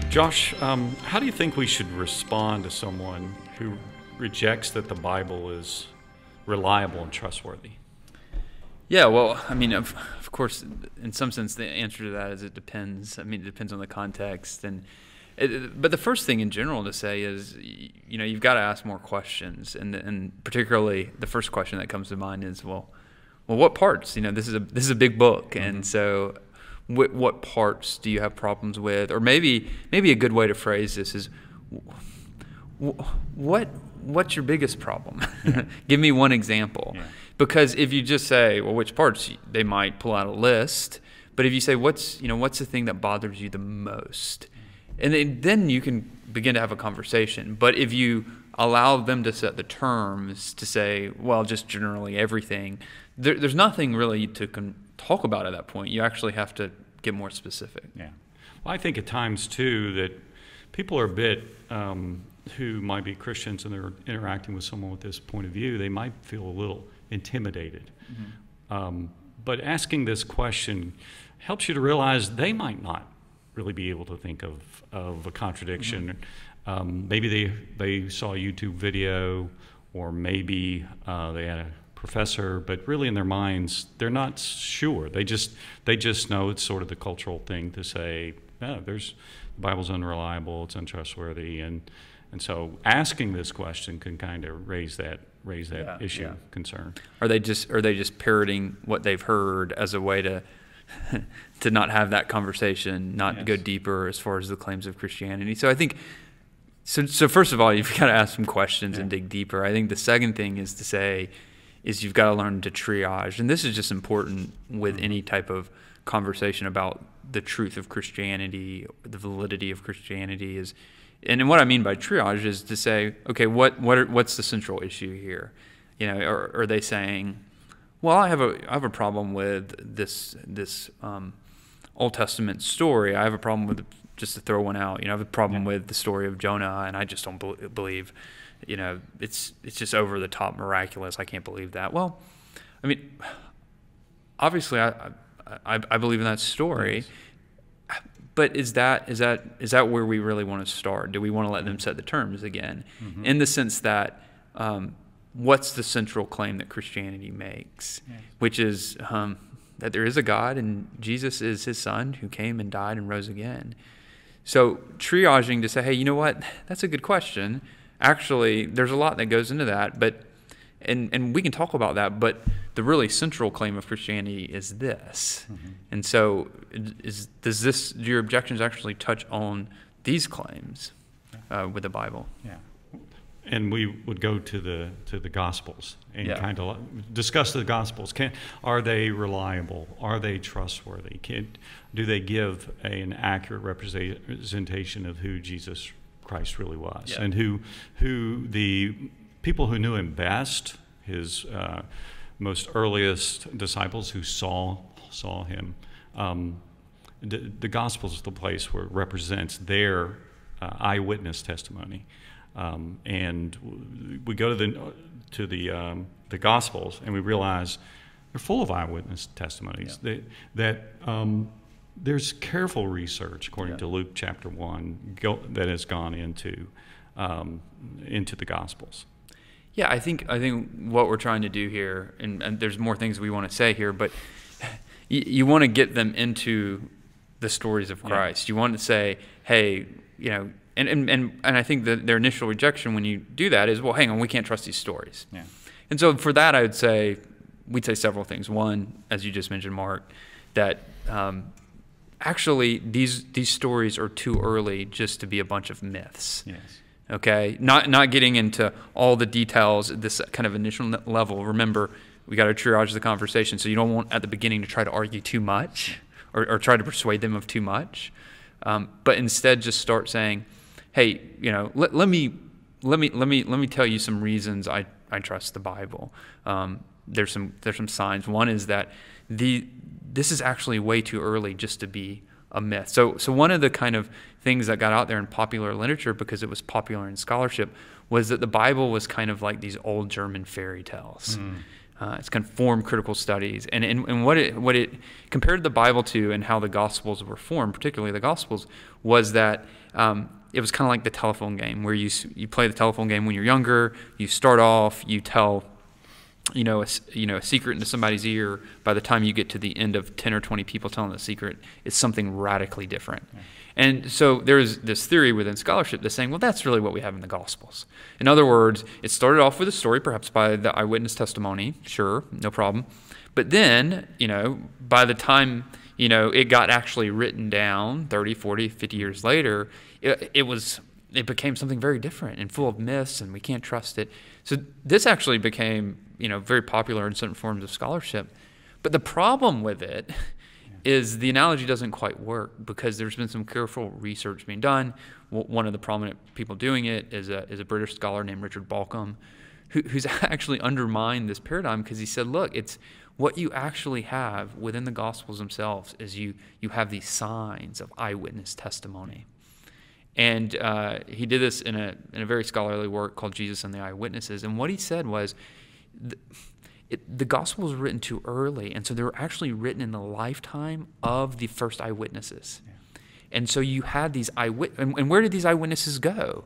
Josh, how do you think we should respond to someone who rejects that the Bible is reliable and trustworthy? Yeah, well, I mean, of course, in some sense, the answer to that is it depends. I mean, it depends on the context, but the first thing in general to say is, you've got to ask more questions, and particularly the first question that comes to mind is, well, what parts? This is a big book, and so what parts do you have problems with? Or maybe a good way to phrase this is, what's your biggest problem? Yeah. Give me one example. Yeah. Because if you just say, well, which parts, they might pull out a list. But if you say, what's the thing that bothers you the most? And then you can begin to have a conversation. But if you allow them to set the terms to say, well, just generally everything, there's nothing really to talk about at that point. You actually have to get more specific. Yeah. Well, I think at times, too, that people are a bit, who might be Christians and they're interacting with someone with this point of view, they might feel a little intimidated. Mm-hmm. But asking this question helps you to realize they might not really be able to think of a contradiction. Mm-hmm. Maybe they saw a YouTube video, or maybe they had a professor, but really in their minds they're not sure. They just know it's sort of the cultural thing to say, no, the Bible's unreliable, it's untrustworthy, and so asking this question can kind of raise that issue, concern. Are they just parroting what they've heard as a way to to not have that conversation, not go deeper as far as the claims of Christianity? So I think so first of all, you've got to ask some questions and dig deeper. I think the second thing is to say is you've got to learn to triage, and this is just important with any type of conversation about the truth of Christianity, the validity of Christianity is. And what I mean by triage is to say, okay, what's the central issue here? Are they saying, well, I have a problem with this Old Testament story. I have a problem with, just to throw one out, I have a problem with the story of Jonah, and I just don't believe, it's just over the top miraculous. I can't believe that. Well, I mean, obviously, I believe in that story. Yes. But is that where we really want to start? Do we want to let them set the terms again? Mm-hmm. In the sense that what's the central claim that Christianity makes, which is that there is a God and Jesus is his son who came and died and rose again. So triaging to say, hey, you know what? That's a good question. Actually, there's a lot that goes into that, but and we can talk about that, but the really central claim of Christianity is this. Mm-hmm. And so do your objections actually touch on these claims with the Bible? Yeah. And we would go to the Gospels and kind of discuss the Gospels. Are they reliable? Are they trustworthy? Do they give an accurate representation of who Jesus Christ really was, and who the people who knew him best, his most earliest disciples who saw him. The Gospels is the place where it represents their eyewitness testimony. And we go to the Gospels and we realize they're full of eyewitness testimonies. There's careful research, according to Luke chapter 1, that has gone into the Gospels. Yeah, I think what we're trying to do here, and there's more things we want to say here, but you want to get them into the stories of Christ. You want to say, hey, and I think that their initial rejection when you do that is, well, hang on, we can't trust these stories. Yeah. And so for that, we'd say several things. One, as you just mentioned, Mark, that actually these stories are too early just to be a bunch of myths. Yes. Okay, not getting into all the details at this kind of initial level. Remember, we got to triage the conversation, so you don't want at the beginning to try to argue too much or try to persuade them of too much, but instead just start saying, hey, let me tell you some reasons I trust the Bible. There's some signs. One is that this is actually way too early just to be a myth. So one of the kind of things that got out there in popular literature, because it was popular in scholarship, was that the Bible was kind of like these old German fairy tales. It's kind of formed critical studies, and what it compared the Bible to, and how the Gospels were formed, particularly the Gospels, was that it was kind of like the telephone game, where you play the telephone game when you're younger. You start off, you tell a secret into somebody's ear. By the time you get to the end of 10 or 20 people telling the secret, it's something radically different. Yeah. And so there's this theory within scholarship that's saying, well, that's really what we have in the Gospels. In other words, it started off with a story, perhaps by the eyewitness testimony. Sure, no problem. But then, by the time, it got actually written down 30, 40, 50 years later, it became something very different and full of myths, and we can't trust it. So this actually became, very popular in certain forms of scholarship. But the problem with it is the analogy doesn't quite work, because there's been some careful research being done. One of the prominent people doing it is a British scholar named Richard Balcom, who's actually undermined this paradigm, because he said, look, it's what you actually have within the Gospels themselves is you have these signs of eyewitness testimony. And he did this in a very scholarly work called Jesus and the Eyewitnesses. And what he said was, the Gospels were written too early, and so they were actually written in the lifetime of the first eyewitnesses. Yeah. And so you had these eyewitnesses, and where did these eyewitnesses go?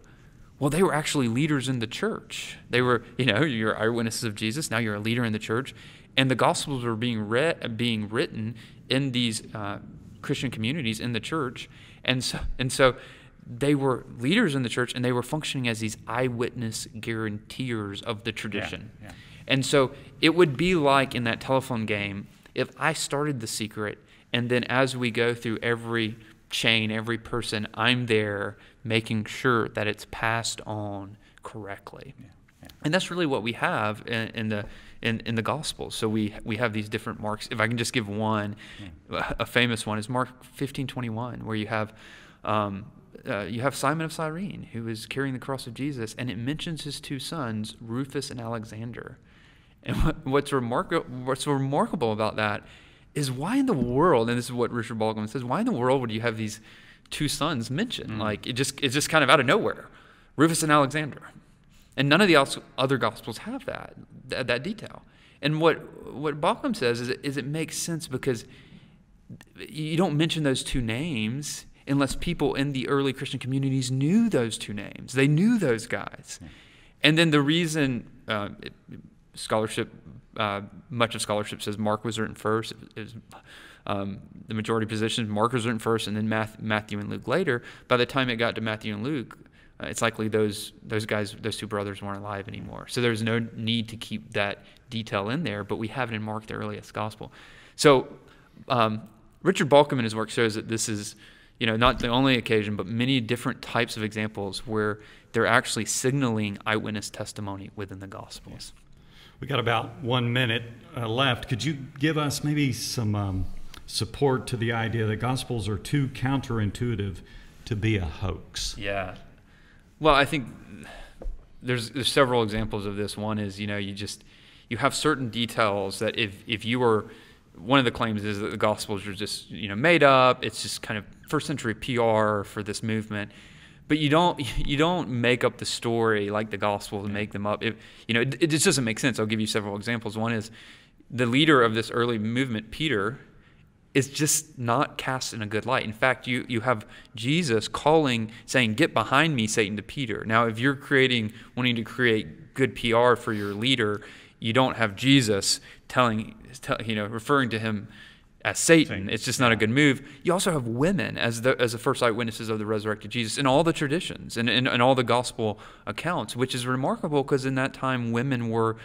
Well, they were actually leaders in the church. They were, you're eyewitnesses of Jesus, now you're a leader in the church, and the Gospels were being written in these Christian communities in the church, and so they were leaders in the church, and they were functioning as these eyewitness guarantors of the tradition. Yeah, yeah. And so it would be like in that telephone game, if I started the secret, and then as we go through every chain, every person, I'm there making sure that it's passed on correctly. Yeah, yeah. And that's really what we have in the Gospels. So we have these different marks. If I can just give one, a famous one is Mark 15:21, where you have Simon of Cyrene, who is carrying the cross of Jesus, and it mentions his two sons, Rufus and Alexander. And what's remarkable about that is, why in the world, and this is what Richard Balcom says, why in the world would you have these two sons mentioned? Like, it's just kind of out of nowhere, Rufus and Alexander. And none of the other Gospels have that detail. And what Balcom says is it makes sense, because you don't mention those two names unless people in the early Christian communities knew those two names. They knew those guys. Yeah. And then the reason much of scholarship says Mark was written first. The majority position, Mark was written first, and then Matthew and Luke later. By the time it got to Matthew and Luke, it's likely those guys, those two brothers, weren't alive anymore. So there's no need to keep that detail in there, but we have it in Mark, the earliest gospel. So Richard Balcom in his work shows that this is, not the only occasion, but many different types of examples where they're actually signaling eyewitness testimony within the Gospels. We got about 1 minute left. Could you give us maybe some support to the idea that Gospels are too counterintuitive to be a hoax? Yeah. Well, I think there's several examples of this. One is, you have certain details that if you were, one of the claims is that the Gospels are just, made up. It's just kind of first century PR for this movement. But you don't make up the story like the Gospels and make them up. It just doesn't make sense. I'll give you several examples. One is the leader of this early movement, Peter, is just not cast in a good light. In fact, you have Jesus saying, "Get behind me, Satan," to Peter. Now, if you're wanting to create good PR for your leader, you don't have Jesus referring to him as Satan. It's just not a good move. You also have women as the first eyewitnesses of the resurrected Jesus in all the traditions and all the gospel accounts, which is remarkable, because in that time women were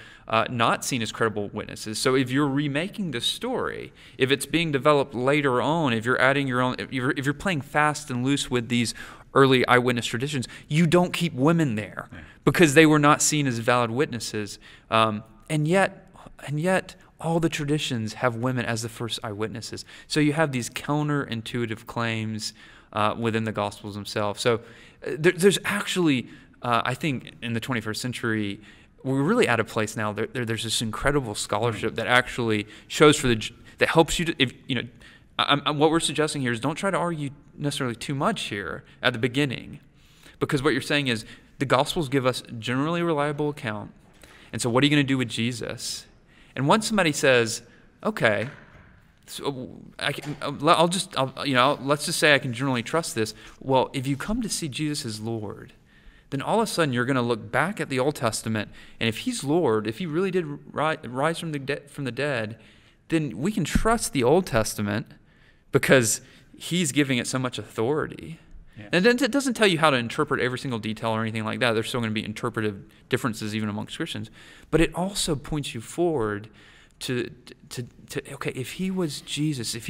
not seen as credible witnesses. So if you're remaking the story, if it's being developed later on, if you're adding your own, if you're playing fast and loose with these early eyewitness traditions, you don't keep women there because they were not seen as valid witnesses. And yet, all the traditions have women as the first eyewitnesses. So you have these counterintuitive claims within the Gospels themselves. So there's actually, I think, in the 21st century, we're really at a place now. There's this incredible scholarship that actually shows that helps you to. What we're suggesting here is, don't try to argue necessarily too much here at the beginning, because what you're saying is the Gospels give us generally reliable account. And so what are you going to do with Jesus? And once somebody says, okay, so let's just say I can generally trust this. Well, if you come to see Jesus as Lord, then all of a sudden you're going to look back at the Old Testament, and if he's Lord, if he really did rise from the dead, then we can trust the Old Testament because he's giving it so much authority. Yes. And then it doesn't tell you how to interpret every single detail or anything like that. There's still going to be interpretive differences even amongst Christians. But it also points you forward to okay, if he was Jesus, if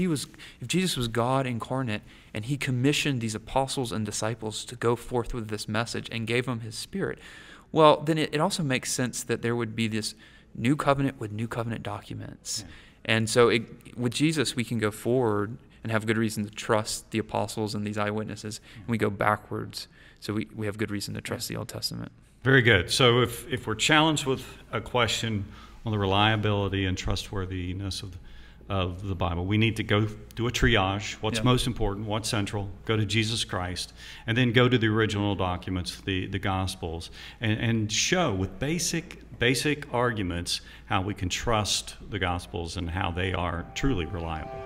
Jesus was God incarnate, and he commissioned these apostles and disciples to go forth with this message and gave them his Spirit, well, then it also makes sense that there would be this new covenant with new covenant documents. Yeah. And so with Jesus, we can go forward and have good reason to trust the apostles and these eyewitnesses, and we go backwards, so we have good reason to trust the Old Testament. Very good. So if we're challenged with a question on the reliability and trustworthiness of the Bible, we need to go do a triage. What's most important? What's central? Go to Jesus Christ, and then go to the original documents, the Gospels, and show with basic arguments how we can trust the Gospels and how they are truly reliable.